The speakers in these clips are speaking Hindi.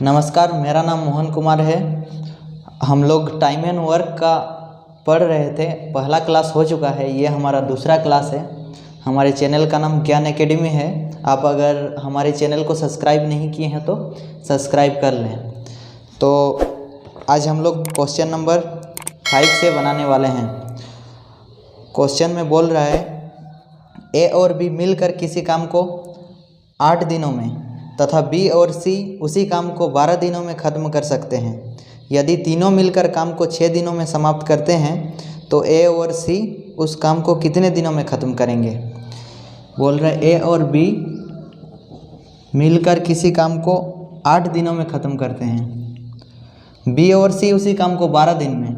नमस्कार, मेरा नाम मोहन कुमार है। हम लोग टाइम एंड वर्क का पढ़ रहे थे। पहला क्लास हो चुका है, ये हमारा दूसरा क्लास है। हमारे चैनल का नाम ज्ञान एकेडमी है। आप अगर हमारे चैनल को सब्सक्राइब नहीं किए हैं तो सब्सक्राइब कर लें। तो आज हम लोग क्वेश्चन नंबर 5 से बनाने वाले हैं। क्वेश्चन में बोल रहा है ए और बी मिलकर किसी काम को 8 दिनों में तथा बी और सी उसी काम को 12 दिनों में ख़त्म कर सकते हैं। यदि तीनों मिलकर काम को 6 दिनों में समाप्त करते हैं तो ए और सी उस काम को कितने दिनों में ख़त्म करेंगे। बोल रहे ए और बी मिलकर किसी काम को 8 दिनों में ख़त्म करते हैं। बी और सी उसी काम को 12 दिन में,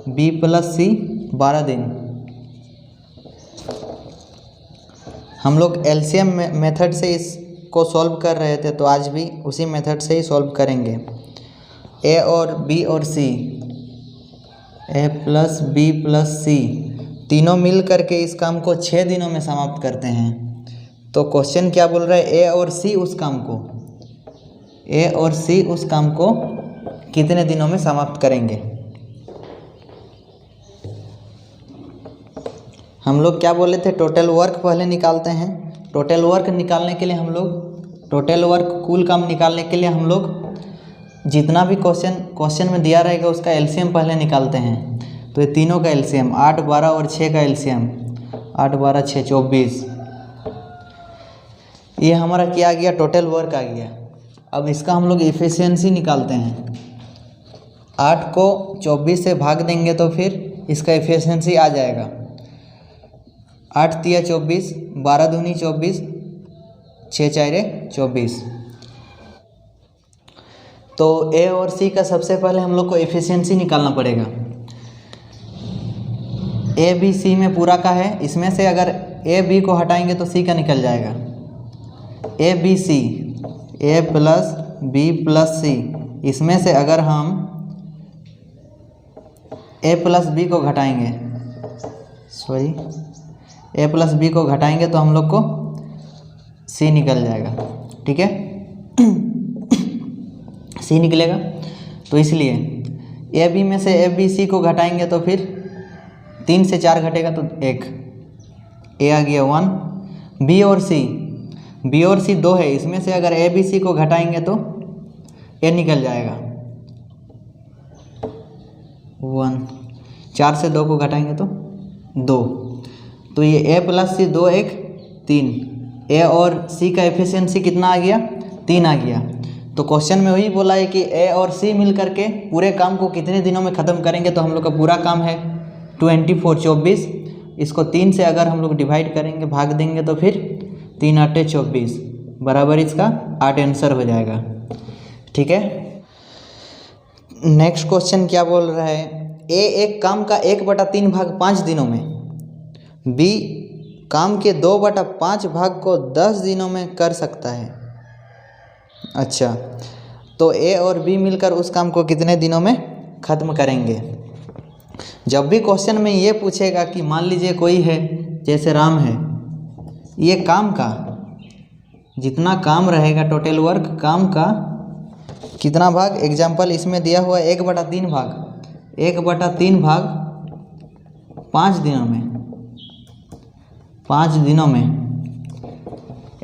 बी प्लस सी 12 दिन। हम लोग एलसीएम मेथड से इसको सॉल्व कर रहे थे, तो आज भी उसी मेथड से ही सॉल्व करेंगे। ए और बी और सी, ए प्लस बी प्लस सी तीनों मिल करके इस काम को 6 दिनों में समाप्त करते हैं। तो क्वेश्चन क्या बोल रहा है, ए और सी उस काम को कितने दिनों में समाप्त करेंगे। हम लोग क्या बोले थे, टोटल वर्क पहले निकालते हैं। टोटल वर्क निकालने के लिए हम लोग कुल काम निकालने के लिए हम लोग जितना भी क्वेश्चन में दिया रहेगा उसका एलसीएम पहले निकालते हैं। तो ये तीनों का एलसीएम 8, 12 और 6 का एलसीएम 8, 12, 6, 24। ये हमारा क्या आ गया, टोटल वर्क आ गया। अब इसका हम लोग एफिशिएंसी निकालते हैं। 8 को 24 से भाग देंगे तो फिर इसका एफिशिएंसी आ जाएगा 8 तिया 24, 12 दूनी 24, 6 चारे 24। तो ए और सी का सबसे पहले हम लोग को एफिशिएंसी निकालना पड़ेगा। ए बी सी में पूरा का है, इसमें से अगर ए बी को हटाएंगे तो सी का निकल जाएगा। A B C, A plus B plus C, इसमें से अगर हम ए प्लस बी को घटाएंगे, ए प्लस बी को घटाएंगे तो हम लोग को सी निकल जाएगा। ठीक है, सी निकलेगा। तो इसलिए ए बी में से ए बी सी को घटाएंगे तो फिर 3 से 4 घटेगा तो 1, ए आ गया 1। बी और सी 2 है, इसमें से अगर ए बी सी को घटाएंगे तो ए निकल जाएगा 1। 4 से 2 को घटाएंगे तो 2। तो ये ए प्लस सी 2, 1, 3। ए और सी का एफिशिएंसी कितना आ गया, 3 आ गया। तो क्वेश्चन में वही बोला है कि ए और सी मिल करके पूरे काम को कितने दिनों में ख़त्म करेंगे। तो हम लोग का पूरा काम है 24। इसको 3 से अगर हम लोग डिवाइड करेंगे, भाग देंगे तो फिर 3 8 24 बराबर इसका 8 आंसर हो जाएगा। ठीक है, नेक्स्ट क्वेश्चन क्या बोल रहा है, ए एक काम का 1/3 भाग 5 दिनों में, बी काम के 2/5 भाग को 10 दिनों में कर सकता है। अच्छा, तो ए और बी मिलकर उस काम को कितने दिनों में ख़त्म करेंगे। जब भी क्वेश्चन में ये पूछेगा कि मान लीजिए कोई है, जैसे राम है, ये काम का जितना काम रहेगा, टोटल वर्क काम का कितना भाग, एग्जाम्पल इसमें दिया हुआ है 1/3 भाग, 1/3 भाग 5 दिनों में, 5 दिनों में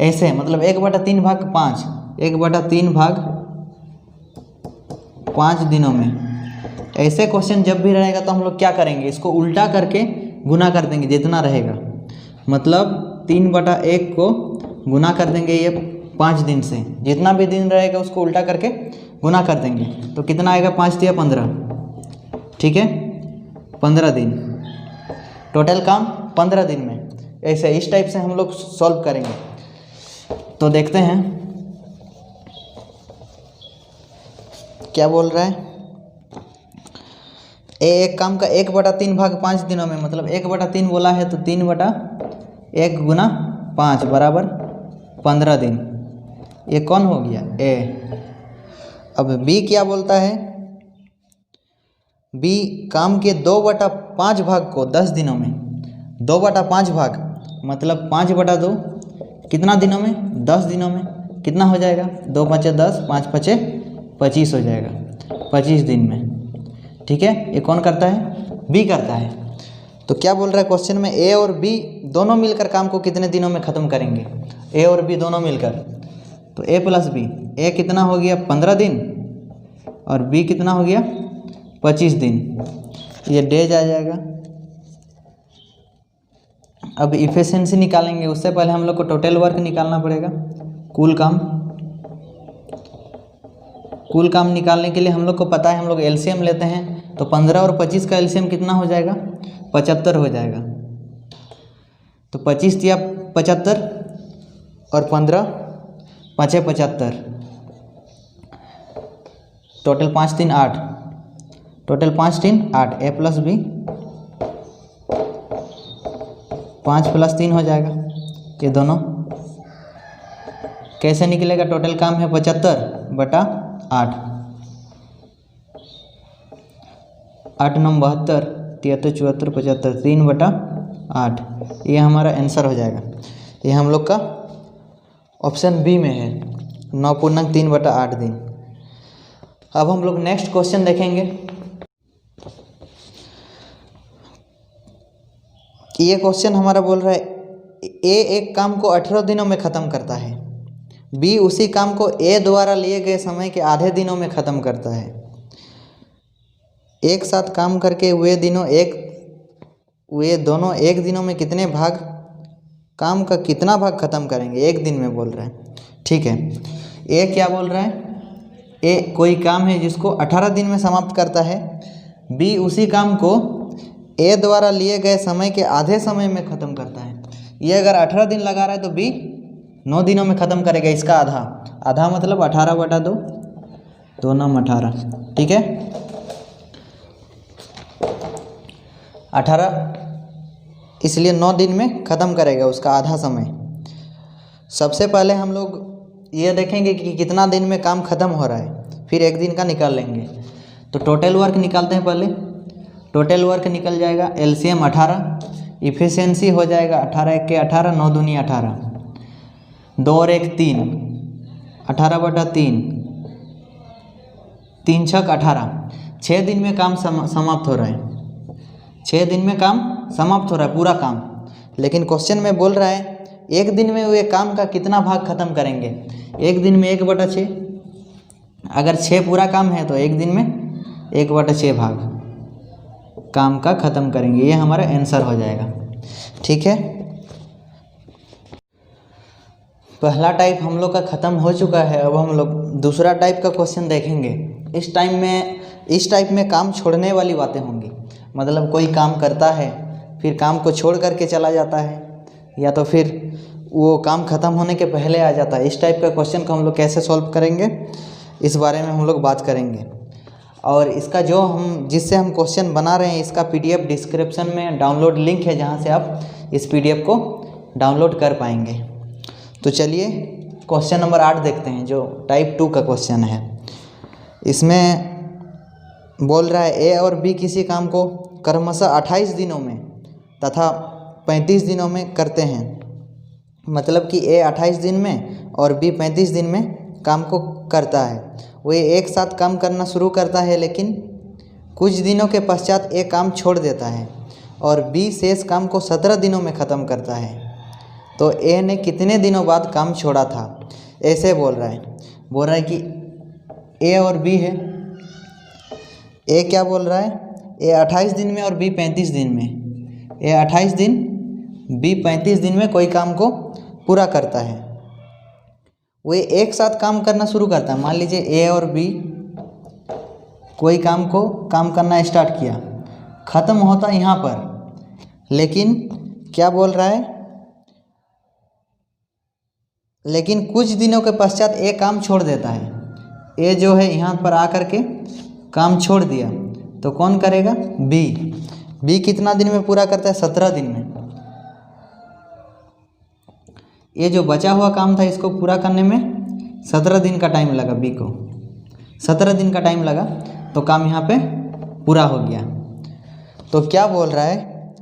ऐसे, मतलब 1/3 भाग 5, 1/3 भाग 5 दिनों में। ऐसे क्वेश्चन जब भी रहेगा तो हम लोग क्या करेंगे, इसको उल्टा करके गुना कर देंगे जितना रहेगा। मतलब 3/1 को गुना कर देंगे ये 5 दिन से, जितना भी दिन रहेगा उसको उल्टा करके गुना कर देंगे तो कितना आएगा, 5 तिया 15। ठीक है, 15 दिन, टोटल काम 15 दिन में। ऐसे इस टाइप से हम लोग सॉल्व करेंगे। तो देखते हैं क्या बोल रहा है। एक काम का 1/3 भाग 5 दिनों में, मतलब 1/3 बोला है तो 3/1 गुना 5 बराबर 15 दिन। ये कौन हो गया, ए। अब बी क्या बोलता है, बी काम के 2/5 भाग को 10 दिनों में, 2/5 भाग मतलब 5/2 कितना दिनों में, 10 दिनों में। कितना हो जाएगा, 2 5 10, 5 5 25 हो जाएगा 25 दिन में। ठीक है, ये कौन करता है, बी करता है। तो क्या बोल रहा है क्वेश्चन में, ए और बी दोनों मिलकर काम को कितने दिनों में ख़त्म करेंगे, ए और बी दोनों मिलकर। तो ए प्लस बी, ए कितना हो गया 15 दिन और बी कितना हो गया 25 दिन, ये डेज आ जाएगा। अब इफिशिएंसी निकालेंगे, उससे पहले हम लोग को टोटल वर्क निकालना पड़ेगा, कुल काम निकालने के लिए हम लोग को पता है, हम लोग एलसीएम लेते हैं। तो 15 और 25 का एलसीएम कितना हो जाएगा, 75 हो जाएगा। तो 25 दिया 75 और 15 5 75, टोटल 5 3 8, टोटल 5 3 8, ए प्लस बी 5 + 3 हो जाएगा। ये दोनों कैसे निकलेगा, टोटल काम है 75 बटा 8, 8 9 72, 73 74 75, 3 बटा 8, ये हमारा आंसर हो जाएगा। ये हम लोग का ऑप्शन बी में है, 9.3 बटा 8 दिन। अब हम लोग नेक्स्ट क्वेश्चन देखेंगे। ये क्वेश्चन हमारा बोल रहा है, ए एक काम को 18 दिनों में ख़त्म करता है, बी उसी काम को ए द्वारा लिए गए समय के आधे दिनों में ख़त्म करता है। एक साथ काम करके वे दोनों एक दिनों में कितने भाग, काम का कितना भाग ख़त्म करेंगे, एक दिन में बोल रहा है। ठीक है, ए क्या बोल रहा है, ए कोई काम है जिसको 18 दिन में समाप्त करता है, बी उसी काम को ए द्वारा लिए गए समय के आधे समय में ख़त्म करता है। ये अगर 18 दिन लगा रहा है तो बी 9 दिनों में ख़त्म करेगा, इसका आधा मतलब 18 बटा 2, 2 9 18। ठीक है, 18 इसलिए 9 दिन में ख़त्म करेगा, उसका आधा समय। सबसे पहले हम लोग ये देखेंगे कि कितना दिन में काम ख़त्म हो रहा है, फिर एक दिन का निकाल लेंगे। तो टोटल वर्क निकालते हैं पहले। टोटल वर्क निकल जाएगा, एलसीएम 18, इफिशिएंसी हो जाएगा 18 1 के 18, 9 दूनी 18, 2 और 1 3, 18 बटा 3, 3 छक 18, 6 दिन में काम समाप्त हो रहा है, 6 दिन में काम समाप्त हो रहा है पूरा काम। लेकिन क्वेश्चन में बोल रहा है एक दिन में वे काम का कितना भाग ख़त्म करेंगे, एक दिन में 1/6, अगर 6 पूरा काम है तो एक दिन में 1/6 भाग काम का ख़त्म करेंगे, ये हमारा आंसर हो जाएगा। ठीक है, पहला टाइप हम लोग का ख़त्म हो चुका है। अब हम लोग दूसरा टाइप का क्वेश्चन देखेंगे। इस टाइप में काम छोड़ने वाली बातें होंगी, मतलब कोई काम करता है फिर काम को छोड़ करके चला जाता है, या तो फिर वो काम ख़त्म होने के पहले आ जाता है। इस टाइप का क्वेश्चन को हम लोग कैसे सॉल्व करेंगे, इस बारे में हम लोग बात करेंगे। और इसका जिससे हम क्वेश्चन बना रहे हैं, इसका PDF डिस्क्रिप्शन में डाउनलोड लिंक है, जहाँ से आप इस PDF को डाउनलोड कर पाएंगे। तो चलिए क्वेश्चन नंबर 8 देखते हैं, जो टाइप 2 का क्वेश्चन है। इसमें बोल रहा है ए और बी किसी काम को क्रमशः 28 दिनों में तथा 35 दिनों में करते हैं। मतलब कि ए 28 दिन में और बी 35 दिन में काम को करता है। वो एक साथ काम करना शुरू करता है, लेकिन कुछ दिनों के पश्चात ए काम छोड़ देता है और बी शेष काम को 17 दिनों में ख़त्म करता है। तो ए ने कितने दिनों बाद काम छोड़ा था, ऐसे बोल रहा है कि ए और बी है। ए क्या बोल रहा है, ए 28 दिन में और बी 35 दिन में। ए 28 दिन, बी 35 दिन में कोई काम को पूरा करता है। वो एक साथ काम करना शुरू करता है। मान लीजिए ए और बी कोई काम करना स्टार्ट किया, ख़त्म होता यहाँ पर, लेकिन क्या बोल रहा है, लेकिन कुछ दिनों के पश्चात ए काम छोड़ देता है। ए जो है यहाँ पर आकर के काम छोड़ दिया, तो कौन करेगा, बी कितना दिन में पूरा करता है, 17 दिन में। ये जो बचा हुआ काम था, इसको पूरा करने में 17 दिन का टाइम लगा, बी को 17 दिन का टाइम लगा, तो काम यहाँ पे पूरा हो गया। तो क्या बोल रहा है,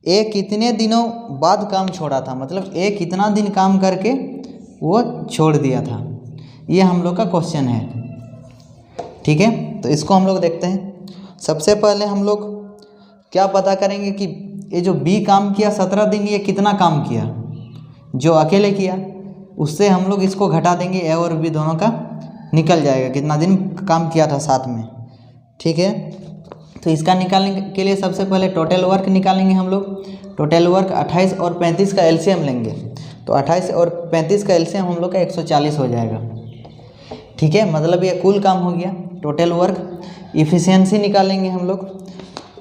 ए कितने दिनों बाद काम छोड़ा था, मतलब ए कितना दिन काम करके वो छोड़ दिया था। ये हम लोग का क्वेश्चन है। ठीक है, तो इसको हम लोग देखते हैं। सबसे पहले हम लोग क्या पता करेंगे कि ये जो बी काम किया 17 दिन, ये कितना काम किया। जो अकेले किया उससे हम लोग इसको घटा देंगे, ए और बी दोनों का निकल जाएगा कितना दिन काम किया था साथ में। ठीक है, तो इसका निकालने के लिए सबसे पहले टोटल वर्क निकालेंगे हम लोग। टोटल वर्क 28 और 35 का एलसीएम लेंगे, तो 28 और 35 का एलसीएम हम लोग का 140 हो जाएगा। ठीक है, मतलब ये कुल काम हो गया। टोटल वर्क इफ़िशियंसी निकालेंगे हम लोग।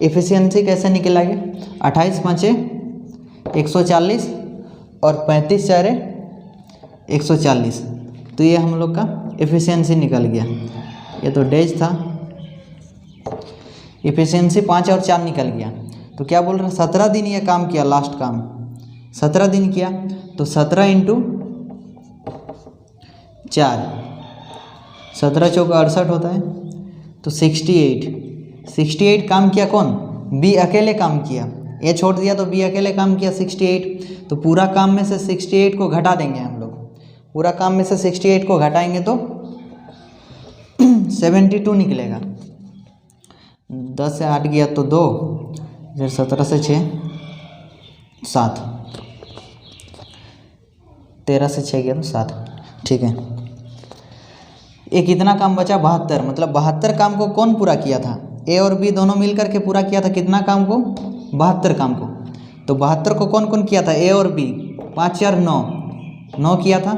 इफ़िशियंसी कैसे निकलेंगे, 28 5 140 और 35 4 140, तो ये हम लोग का इफ़िशियंसी निकल गया। ये तो डेज था, इफ़िशियंसी 5 और 4 निकल गया। तो क्या बोल रहे हैं, 17 दिन ये काम किया, लास्ट काम 17 दिन किया, तो 17 × 4 17 चौका 68 होता है, तो 68 काम किया। कौन, बी अकेले काम किया, ए छोड़ दिया तो बी अकेले काम किया 68। तो पूरा काम में से 68 को घटा देंगे हम लोग। पूरा काम में से 68 को घटाएंगे तो 72 निकलेगा। 10 से 8 गया तो 2, फिर 17 से 6 7, 13 से 6 गया तो 7। ठीक है, ये कितना काम बचा, 72। मतलब 72 काम को कौन पूरा किया था, ए और बी दोनों मिलकर के पूरा किया था। कितना काम को, 72 काम को। तो 72 को कौन कौन किया था, ए और बी। 5 4 9 किया था।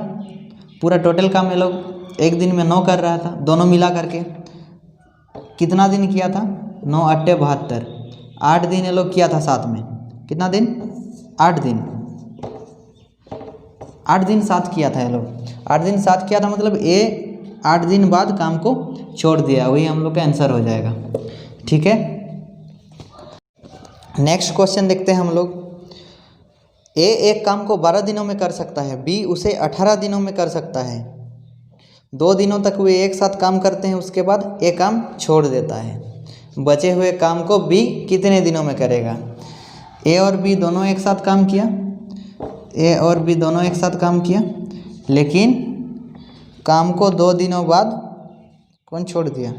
पूरा टोटल काम ये लोग एक दिन में 9 कर रहा था, दोनों मिला करके। कितना दिन किया था, 9 8 72, 8 दिन ये लोग किया था साथ में। कितना दिन, 8 दिन, 8 दिन साथ किया था ये लोग। 8 दिन साथ किया था, मतलब ए 8 दिन बाद काम को छोड़ दिया, वही हम लोग का आंसर हो जाएगा। ठीक है, नेक्स्ट क्वेश्चन देखते हैं हम लोग। ए एक काम को 12 दिनों में कर सकता है, बी उसे 18 दिनों में कर सकता है। 2 दिनों तक वे एक साथ काम करते हैं, उसके बाद ए काम छोड़ देता है। बचे हुए काम को बी कितने दिनों में करेगा। ए और बी दोनों एक साथ काम किया, ए और बी दोनों एक साथ काम किया, लेकिन काम को 2 दिनों बाद कौन छोड़ दिया,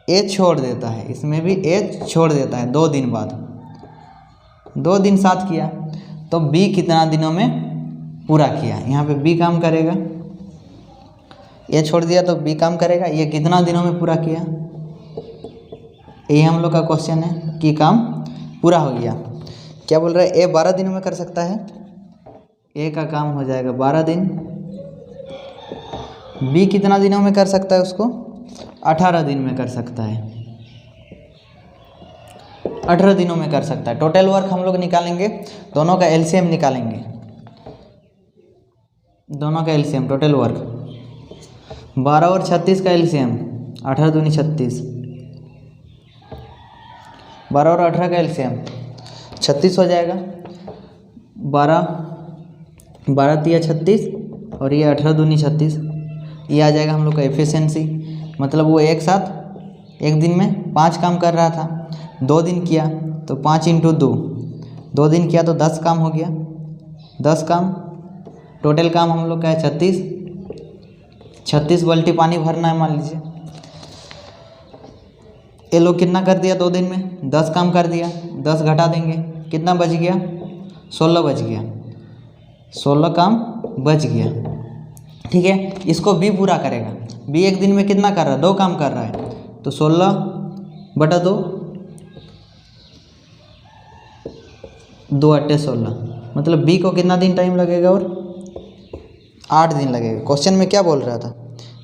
ए छोड़ देता है। इसमें भी ए छोड़ देता है 2 दिन बाद। 2 दिन साथ किया, तो बी कितना दिनों में पूरा किया। यहाँ पे बी काम करेगा, ये छोड़ दिया तो बी काम करेगा। ये कितना दिनों में पूरा किया, ये हम लोग का क्वेश्चन है कि काम पूरा हो गया। क्या बोल रहा है, ए 12 दिनों में कर सकता है, ए का काम हो जाएगा 12 दिन। बी कितना दिनों में कर सकता है, उसको 18 दिन में कर सकता है, 18 दिनों में कर सकता है। टोटल वर्क हम लोग निकालेंगे, दोनों का एलसीएम निकालेंगे। दोनों का एलसीएम टोटल वर्क 12 और 36 का एलसीएम 18 दूनी 36, 12 और 18 का एलसीएम 36 हो जाएगा। 12 तिया 36 और ये 18 दूनी 36, ये आ जाएगा हम लोग का एफिशिएंसी। मतलब वो एक साथ एक दिन में 5 काम कर रहा था, 2 दिन किया तो 5 × 2, 2 दिन किया तो 10 काम हो गया। 10 काम, टोटल काम हम लोग का है 36 बाल्टी पानी भरना है मान लीजिए। ये लोग कितना कर दिया 2 दिन में, 10 काम कर दिया। 10 घटा देंगे, कितना बच गया, 16 बच गया। 16 काम बच गया। ठीक है, इसको बी पूरा करेगा। बी एक दिन में कितना कर रहा है, 2 काम कर रहा है, तो 16 बटा 2, 2 8 16, मतलब बी को कितना दिन टाइम लगेगा, और 8 दिन लगेगा। क्वेश्चन में क्या बोल रहा था,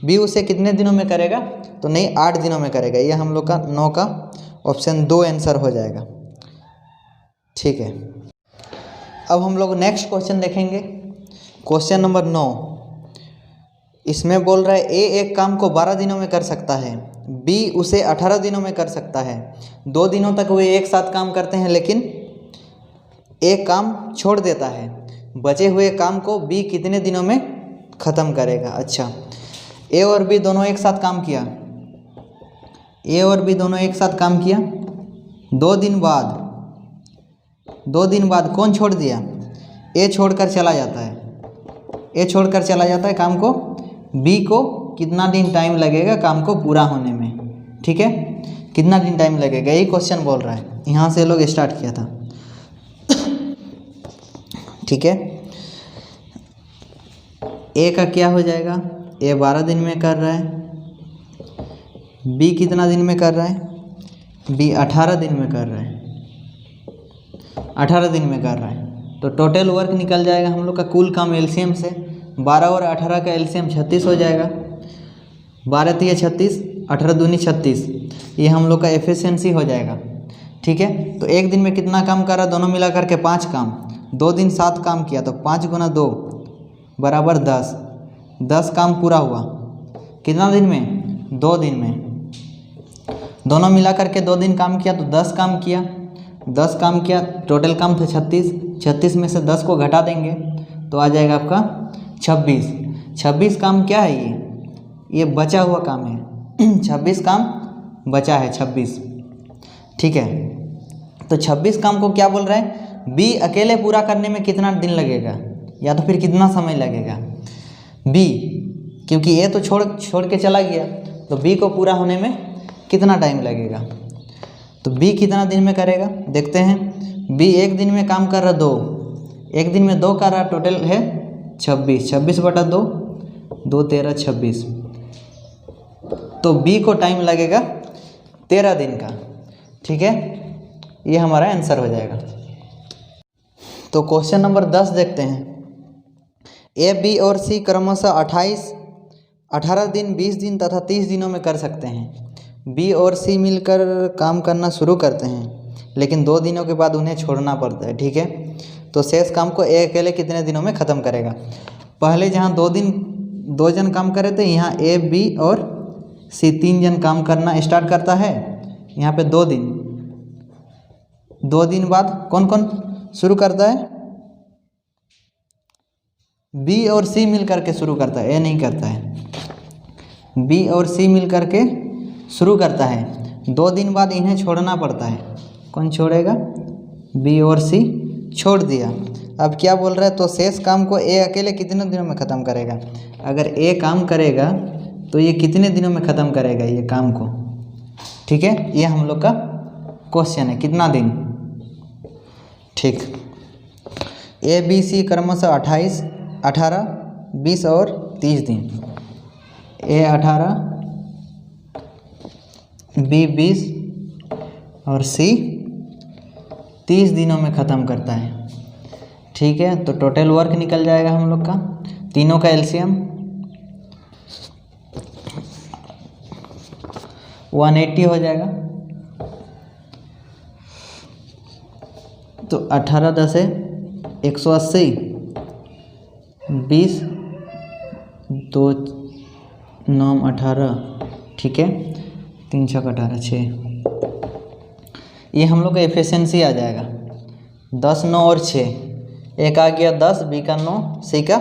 बी उसे कितने दिनों में करेगा, तो नहीं 8 दिनों में करेगा। ये हम लोग का 9 का ऑप्शन 2 आंसर हो जाएगा। ठीक है, अब हम लोग नेक्स्ट क्वेश्चन देखेंगे, क्वेश्चन नंबर 9। इसमें बोल रहा है ए एक काम को 12 दिनों में कर सकता है, बी उसे 18 दिनों में कर सकता है। 2 दिनों तक वे एक साथ काम करते हैं, लेकिन एक काम छोड़ देता है। बचे हुए काम को बी कितने दिनों में ख़त्म करेगा। अच्छा, ए और बी दोनों एक साथ काम किया, ए और बी दोनों एक साथ काम किया। 2 दिन बाद कौन छोड़ दिया, ए छोड़कर चला जाता है। ए छोड़कर चला जाता है काम को, बी को कितना दिन टाइम लगेगा काम को पूरा होने में, ठीक है, कितना दिन टाइम लगेगा, यही क्वेश्चन बोल रहा है। यहाँ से लोग स्टार्ट किया था, ठीक है। ए का क्या हो जाएगा, ए 12 दिन में कर रहा है, बी कितना दिन में कर रहा है, बी 18 दिन में कर रहा है, 18 दिन में कर रहा है। तो टोटल वर्क निकल जाएगा हम लोग का कुल काम एलसीएम से, 12 और 18 का एलसीएम 36 हो जाएगा, 12 तिया 36, 18 दूनी 36, ये हम लोग का एफिशिएंसी हो जाएगा, ठीक है। तो एक दिन में कितना काम कर रहा, दोनों मिला करके 5 काम, 2 दिन 7 काम किया तो 5 गुना 2 बराबर 10, 10 काम पूरा हुआ कितना दिन में, 2 दिन में। दोनों मिला करके 2 दिन काम किया तो 10 काम किया, 10 काम किया, टोटल काम थे 36, 36 में से 10 को घटा देंगे तो आ जाएगा आपका 26, 26 काम क्या है, ये बचा हुआ काम है, 26 काम बचा है 26, ठीक है। तो 26 काम को क्या बोल रहा है, बी अकेले पूरा करने में कितना दिन लगेगा या तो फिर कितना समय लगेगा, बी, क्योंकि ए तो छोड़ के चला गया तो बी को पूरा होने में कितना टाइम लगेगा। तो बी कितना दिन में करेगा देखते हैं, बी एक दिन में काम कर रहा 2, एक दिन में 2 कर रहा, टोटल है 26, 26 बटा 2, 2 13 26, तो बी को टाइम लगेगा 13 दिन का, ठीक है, ये हमारा आंसर हो जाएगा। तो क्वेश्चन नंबर 10 देखते हैं, ए बी और सी क्रमशः 28, 18 दिन, 20 दिन तथा 30 दिनों में कर सकते हैं। बी और सी मिलकर काम करना शुरू करते हैं लेकिन 2 दिनों के बाद उन्हें छोड़ना पड़ता है, ठीक है। तो शेष काम को ए अकेले कितने दिनों में ख़त्म करेगा। पहले जहाँ 2 जन काम कर रहे थे, यहाँ ए बी और सी 3 जन काम करना स्टार्ट करता है, यहाँ पे 2 दिन, 2 दिन बाद कौन कौन शुरू करता है, बी और सी मिल करके शुरू करता है, ए नहीं करता है, बी और सी मिल करके शुरू करता है, 2 दिन बाद इन्हें छोड़ना पड़ता है, कौन छोड़ेगा, बी और सी छोड़ दिया। अब क्या बोल रहा है, तो शेष काम को ए अकेले कितने दिनों में ख़त्म करेगा। अगर ए काम करेगा तो ये कितने दिनों में ख़त्म करेगा ये काम को, ठीक है, ये हम लोग का क्वेश्चन है, कितना दिन, ठीक। ए बी सी क्रमशः 28, 18, 20 और 30 दिन, ए 18, बी 20 और सी 30 दिनों में ख़त्म करता है, ठीक है। तो टोटल वर्क निकल जाएगा हम लोग का, तीनों का एलसीएम 180 हो जाएगा। तो 18 10 है 180, 20 2 9 18, ठीक है, 3 6 18 6, ये हम लोग का एफिशिएंसी आ जाएगा 10 9 और 6, एक आ गया 10, बी का 9, सी का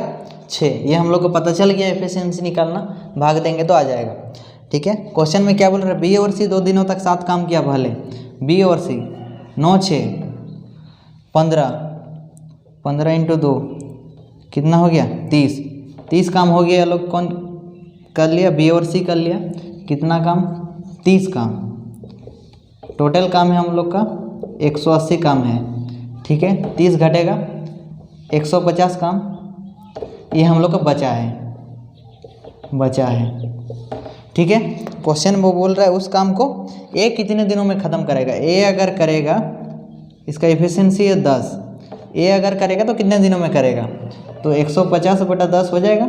6, ये हम लोग को पता चल गया एफिशिएंसी निकालना, भाग देंगे तो आ जाएगा, ठीक है। क्वेश्चन में क्या बोल रहा है, बी और सी 2 दिनों तक 7 काम किया, पहले बी और सी 9 6 15, 15 × 2 कितना हो गया 30, 30 काम हो गया, लोग कौन कर लिया, बी और सी कर लिया, कितना काम 30 काम, टोटल काम है हम लोग का 180 काम है, ठीक है, 30 घटेगा 150 काम, ये हम लोग का बचा है, ठीक है। क्वेश्चन वो बोल रहा है उस काम को ए कितने दिनों में ख़त्म करेगा। ए अगर करेगा, इसका एफिशिएंसी है 10, ए अगर करेगा तो कितने दिनों में करेगा, तो 150 बटा 10 हो जाएगा,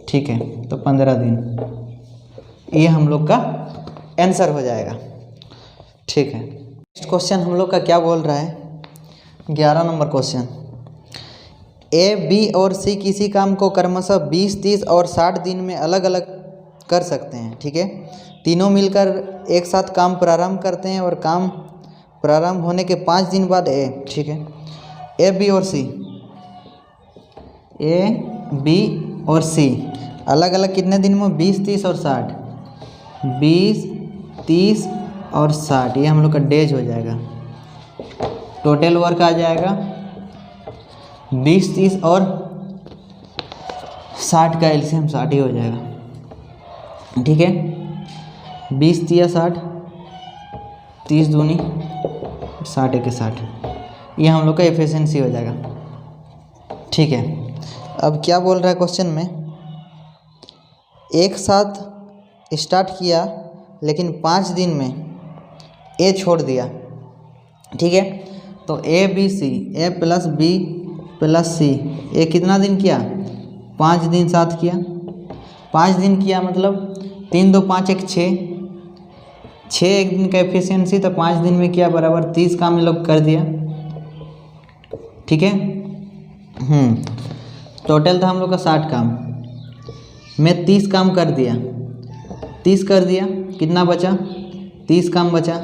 ठीक है, तो 15 दिन, ये हम लोग का आंसर हो जाएगा, ठीक है। नेक्स्ट क्वेश्चन हम लोग का क्या बोल रहा है, 11 नंबर क्वेश्चन, ए बी और सी किसी काम को क्रमशः 20 30 और 60 दिन में अलग अलग कर सकते हैं, ठीक है। तीनों मिलकर एक साथ काम प्रारंभ करते हैं और काम प्रारंभ होने के 5 दिन बाद ए, ठीक है, ए बी और सी, ए बी और सी अलग अलग कितने दिन में, 20 30 और 60, 20 30 और 60, ये हम लोग का डेज हो जाएगा। टोटल वर्क आ जाएगा 20 30 और 60 का एलसीएम 60 ही हो जाएगा। ठीक है, 20 तिया 60, 30 दूनी 60 के 60, ये हम लोग का एफिशिएंसी हो जाएगा। ठीक है, अब क्या बोल रहा है क्वेश्चन में, एक साथ स्टार्ट किया लेकिन 5 दिन में ए छोड़ दिया। ठीक है, तो A B C, A plus B plus C, A कितना दिन किया, 5 दिन साथ किया। 5 दिन किया मतलब 3 2 5 1 6, 6 एक दिन का एफिशिएंसी, तो 5 दिन में किया बराबर 30 काम ये लोग कर दिया। ठीक है, टोटल था हम लोग का 60 काम में 30 काम कर दिया, 30 कर दिया, कितना बचा, 30 काम बचा।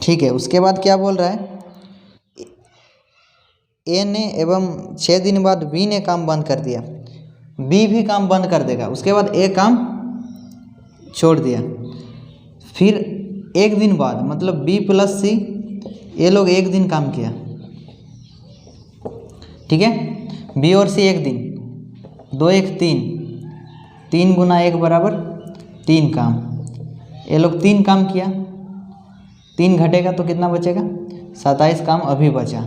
ठीक है, उसके बाद क्या बोल रहा है, ए ने एवं 6 दिन बाद बी ने काम बंद कर दिया, बी भी काम बंद कर देगा, उसके बाद ए काम छोड़ दिया। फिर एक दिन बाद मतलब बी प्लस सी, ये लोग एक दिन काम किया। ठीक है, बी और सी एक दिन, 2 1 3, 3 गुना 1 बराबर 3 काम, ये लोग 3 काम किया, 3 घटेगा तो कितना बचेगा, 27 काम अभी बचा।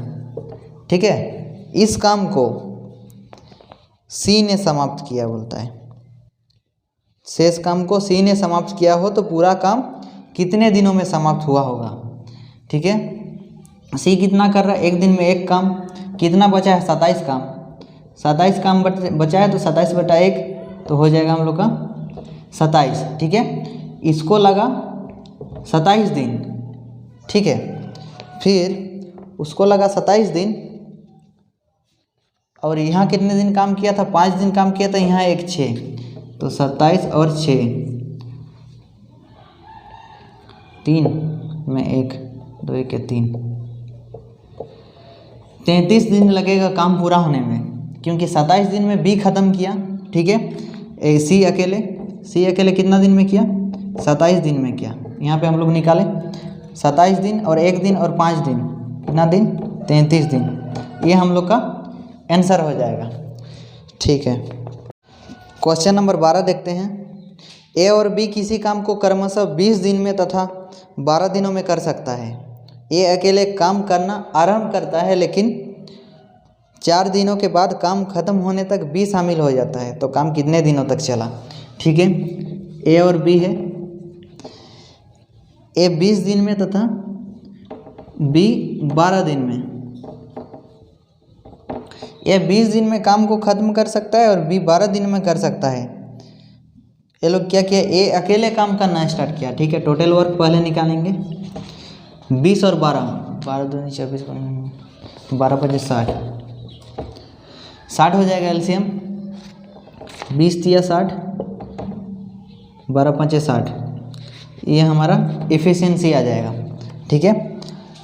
ठीक है, इस काम को सी ने समाप्त किया बोलता है, शेष काम को सी ने समाप्त किया हो तो पूरा काम कितने दिनों में समाप्त हुआ होगा। ठीक है, सी कितना कर रहा है, एक दिन में एक काम, कितना बचा है, 27 काम, 27 काम बचा है, तो 27 बटा 1 तो हो जाएगा हम लोग का 27। ठीक है, इसको लगा 27 दिन। ठीक है, फिर उसको लगा 27 दिन, और यहाँ कितने दिन काम किया था, 5 दिन काम किया था, यहाँ एक 6, तो 27 और 6, 3 में 1 2 1 3, 33 दिन लगेगा काम पूरा होने में, क्योंकि 27 दिन में बी ख़त्म किया। ठीक है, सी अकेले कितना दिन में किया, 27 दिन में किया। यहाँ पे हम लोग निकाले 27 दिन और 1 दिन और 5 दिन, कितना दिन, 33 दिन, ये हम लोग का आंसर हो जाएगा। ठीक है, क्वेश्चन नंबर 12 देखते हैं। ए और बी किसी काम को क्रमशः 20 दिन में तथा 12 दिनों में कर सकता है। ए अकेले काम करना आरंभ करता है, लेकिन 4 दिनों के बाद काम खत्म होने तक बी शामिल हो जाता है, तो काम कितने दिनों तक चला। ठीक है, ए और बी है, ए 20 दिन में तथा बी 12 दिन में। ये 20 दिन में काम को ख़त्म कर सकता है और बी 12 दिन में कर सकता है। ये लोग क्या किया, ए अकेले काम करना स्टार्ट किया। ठीक है, टोटल वर्क पहले निकालेंगे, 20 और 12, 12 दूनी 24, 12 5 60, 60 हो जाएगा एलसीएम, 20 तिया 60, 12 5 60, ये हमारा एफिशिएंसी आ जाएगा। ठीक है,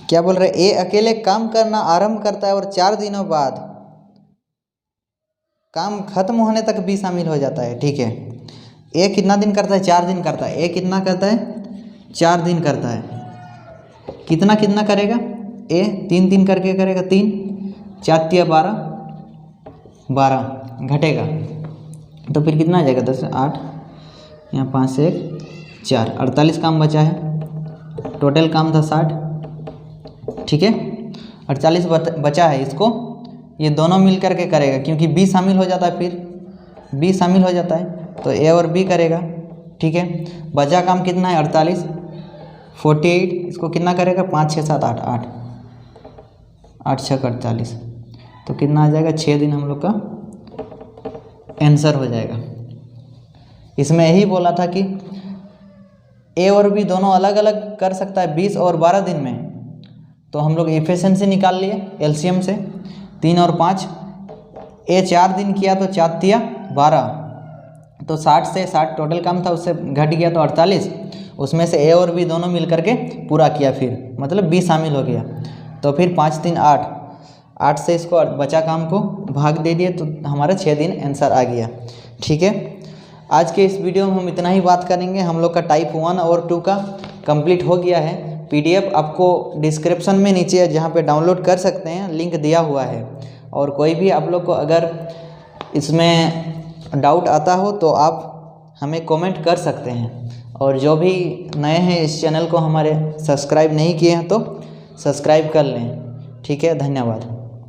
क्या बोल रहे हैं, ए अकेले काम करना आरंभ करता है और 4 दिनों बाद काम खत्म होने तक बी शामिल हो जाता है। ठीक है, ए कितना दिन करता है, 4 दिन करता है। ए कितना करता है, 4 दिन करता है। कितना कितना करेगा, ए 3 3 करके करेगा, 3 4 तिया 12, 12 घटेगा तो फिर कितना आ जाएगा, 10 8, यहाँ 5 से 1 4, 48 काम बचा है। टोटल काम था 60। ठीक है, 48 बचा है, इसको ये दोनों मिल करके करेगा, क्योंकि बी शामिल हो जाता है, फिर बी शामिल हो जाता है तो ए और बी करेगा। ठीक है, बचा काम कितना है, 48, 48, इसको कितना करेगा, 5 6 7 8, 8 8 6 48, तो कितना आ जाएगा, 6 दिन हम लोग का आंसर हो जाएगा। इसमें यही बोला था कि ए और बी दोनों अलग अलग कर सकता है 20 और 12 दिन में, तो हम लोग एफिशिएंसी निकाल लिए एलसीएम से, 3 और 5, ए 4 दिन किया तो 4 तिया 12, तो 60 से 60 टोटल काम था, उससे घट गया तो 48, उसमें से ए और बी दोनों मिल करके पूरा किया, फिर मतलब बी शामिल हो गया, तो फिर 5 3 8, 8 से इसको बचा काम को भाग दे दिए तो हमारा 6 दिन आंसर आ गया। ठीक है, आज के इस वीडियो में हम इतना ही बात करेंगे। हम लोग का टाइप 1 और 2 का कंप्लीट हो गया है। पीडीएफ आपको डिस्क्रिप्शन में नीचे जहाँ पे डाउनलोड कर सकते हैं, लिंक दिया हुआ है। और कोई भी आप लोग को अगर इसमें डाउट आता हो तो आप हमें कमेंट कर सकते हैं। और जो भी नए हैं इस चैनल को हमारे सब्सक्राइब नहीं किए हैं तो सब्सक्राइब कर लें। ठीक है, धन्यवाद।